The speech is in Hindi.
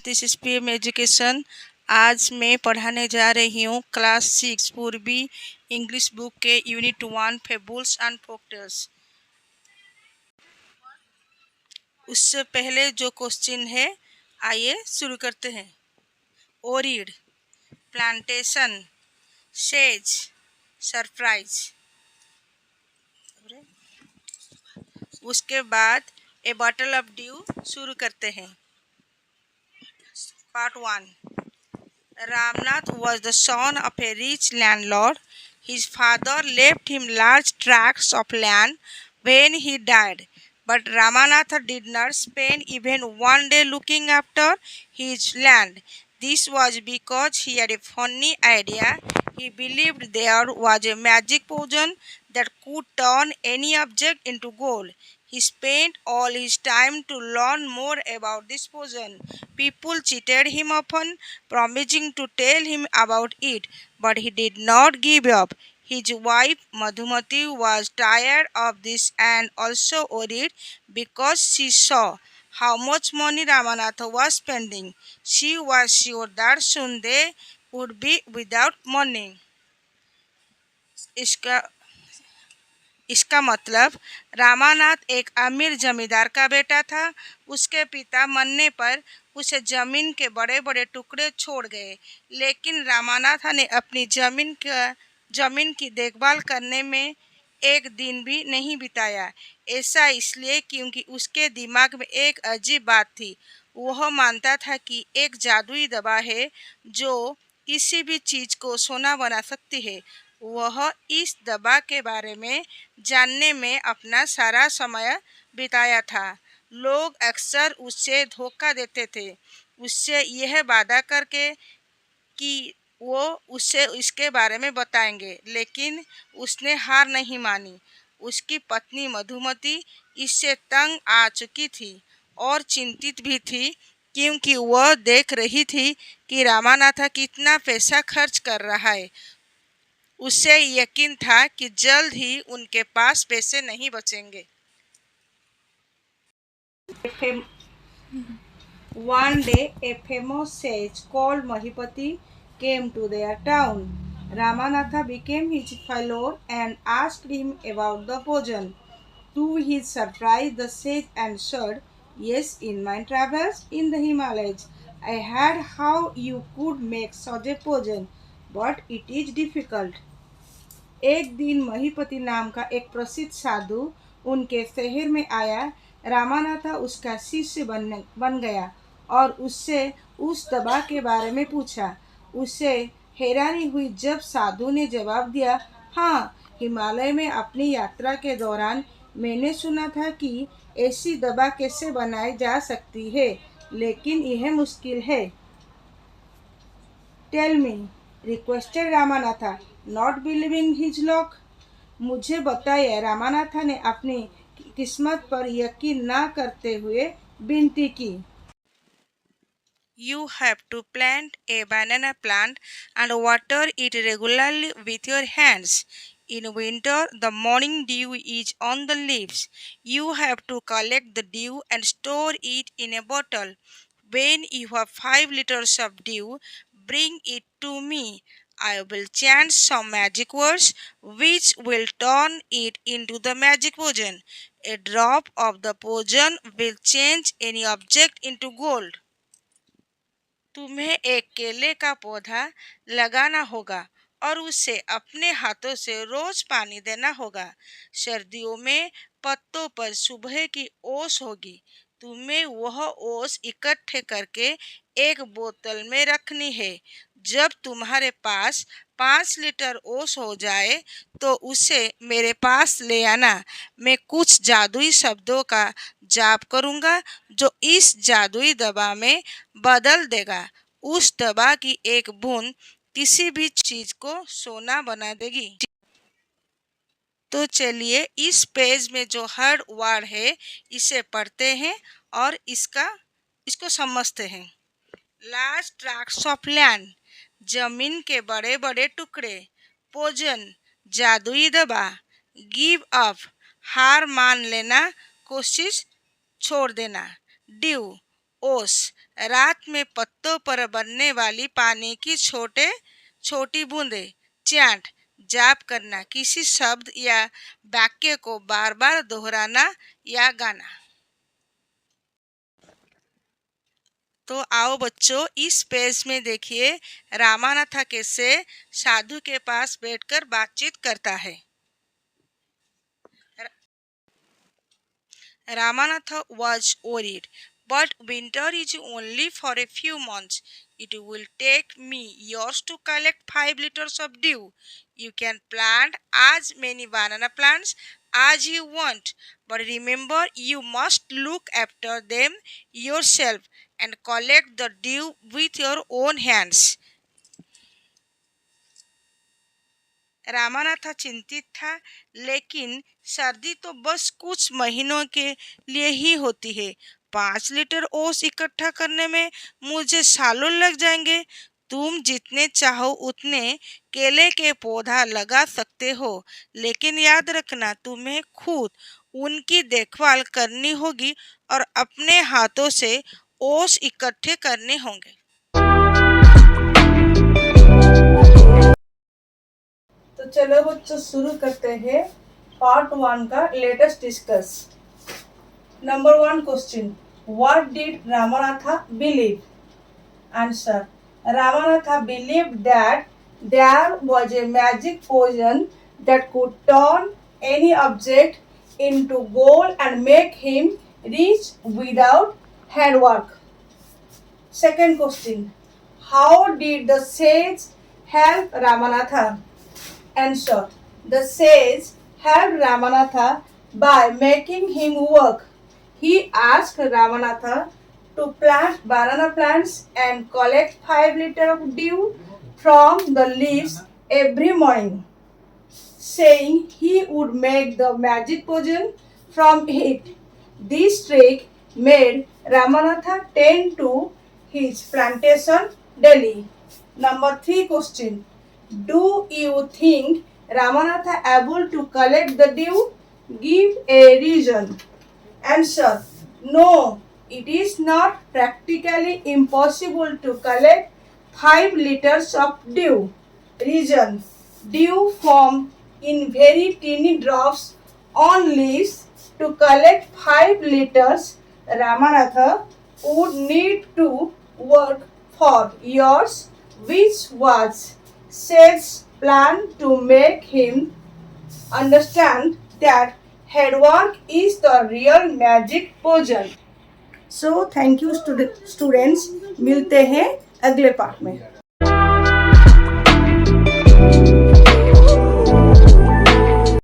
This is PM education. आज मैं पढ़ाने जा रही हूँ क्लास 6 पूर्वी इंग्लिश बुक के यूनिट 1 फेबुल्स एंड फोक्टेल्स। उससे पहले जो क्वेश्चन है, आइए शुरू करते हैं। Worried, plantation, says, surprise. उसके बाद ए बॉटल ऑफ ड्यू शुरू करते हैं। Part 1. Ramnath was the son of a rich landlord. His father left him large tracts of land when he died. But Ramanatha did not spend even one day looking after his land. This was because he had a funny idea. He believed there was a magic potion that could turn any object into gold. He spent all his time to learn more about this potion. People cheated him often, promising to tell him about it, but he did not give up. His wife Madhumati was tired of this and also worried because she saw how much money Ramanatha was spending. She was sure that soon they would be without money. इसका मतलब रामानाथ एक अमीर जमींदार का बेटा था। उसके पिता मरने पर उसे जमीन के बड़े बड़े टुकड़े छोड़ गए, लेकिन रामानाथ ने अपनी जमीन की देखभाल करने में एक दिन भी नहीं बिताया। ऐसा इसलिए क्योंकि उसके दिमाग में एक अजीब बात थी। वह मानता था कि एक जादुई दवा है जो किसी भी चीज को सोना बना सकती है। वह इस दवा के बारे में जानने में अपना सारा समय बिताया था। लोग अक्सर उससे धोखा देते थे, उससे यह वादा करके कि वो उससे इसके बारे में बताएंगे, लेकिन उसने हार नहीं मानी। उसकी पत्नी मधुमती इससे तंग आ चुकी थी और चिंतित भी थी, क्योंकि वह देख रही थी कि रामानाथा कितना पैसा खर्च कर रहा है। उसे यकीन था कि जल्द ही उनके पास पैसे नहीं बचेंगे। One day, a famous sage called Mahipati came to their town. Ramanatha became his follower and asked him about the poison. To his surprise, the sage answered, "Yes, in my travels in the Himalayas, I heard how you could make such a poison, but it is difficult." एक दिन महिपति नाम का एक प्रसिद्ध साधु उनके शहर में आया। रामानाथा उसका शिष्य बन गया और उससे उस दवा के बारे में पूछा। उसे हैरानी हुई जब साधु ने जवाब दिया, हाँ, हिमालय में अपनी यात्रा के दौरान मैंने सुना था कि ऐसी दवा कैसे बनाई जा सकती है, लेकिन यह मुश्किल है। Tell me, requested Ramanatha, not believing his luck. मुझे बताइए, रामानाथा ने अपनी किस्मत पर यकीन न करते हुए विनती की। You have to plant a banana plant and water it regularly with your hands. In winter, the morning dew is on the leaves. You have to collect the dew and store it in a bottle. When you have 5 liters of dew, bring it to me. I will chant some magic words which will turn it into the magic potion. A drop of the potion will change any object into gold. तुम्हें एक केले का पौधा लगाना होगा और उसे अपने हाथों से रोज पानी देना होगा। सर्दियों में पत्तों पर सुबह की ओस होगी। तुम्हें वह ओस इकट्ठे करके एक बोतल में रखनी है। जब तुम्हारे पास 5 लीटर ओस हो जाए तो उसे मेरे पास ले आना। मैं कुछ जादुई शब्दों का जाप करूंगा जो इस जादुई दवा में बदल देगा। उस दवा की एक बूंद किसी भी चीज को सोना बना देगी। तो चलिए इस पेज में जो हर वर्ड है इसे पढ़ते हैं और इसको समझते हैं। लार्ज ट्रैक्ट्स ऑफ लैंड, जमीन के बड़े बड़े टुकड़े। पोजन, जादुई दवा। गिव अप, हार मान लेना, कोशिश छोड़ देना। ड्यू, ओस रात में पत्तों पर बनने वाली पानी की छोटे छोटी बूंदें। चैंट जाप करना, किसी शब्द या वाक्य को बार बार दोहराना या गाना। तो आओ बच्चों, इस पेज में देखिए रामानाथा कैसे साधु के पास बैठकर बातचीत करता है। Ramanatha was worried, but winter is only for a few months. It will take me years to collect 5 liters of dew. You can plant as many banana plants as you want, but remember you must look after them yourself and collect the dew with your own hands. Ramanatha चिंतित था, लेकिन सर्दी तो बस कुछ महीनों के लिए ही होती है। 5 लीटर ओस इकट्ठा करने में मुझे सालों लग जाएंगे। तुम जितने चाहो उतने केले के पौधा लगा सकते हो, लेकिन याद रखना तुम्हें खुद उनकी देखभाल करनी होगी और अपने हाथों से ओस इकट्ठे करने होंगे। तो चलो बच्चों शुरू करते हैं पार्ट 1 का। Latest discuss. Number 1 question, what did Ramanatha believe? Answer, Ramanatha believed that there was a magic potion that could turn any object into gold and make him rich without handwork. Second question, how did the sage help Ramanatha? Answer, the sage helped Ramanatha by making him work. He asked Ramanatha to plant banana plants and collect 5 liters of dew from the leaves every morning, saying he would make the magic potion from it. This trick made Ramanatha tend to his plantation daily. Number 3 question, do you think Ramanatha able to collect the dew? Give a reason. Answer, no, it is not practically impossible to collect 5 liters of dew. Reason, dew form in very teeny drops on leaves. To collect 5 liters, Ramanatha would need to work for years, which was Sage's plan to make him understand that headwork is the real magic potion. So thank you students, मिलते हैं अगले पार्ट में।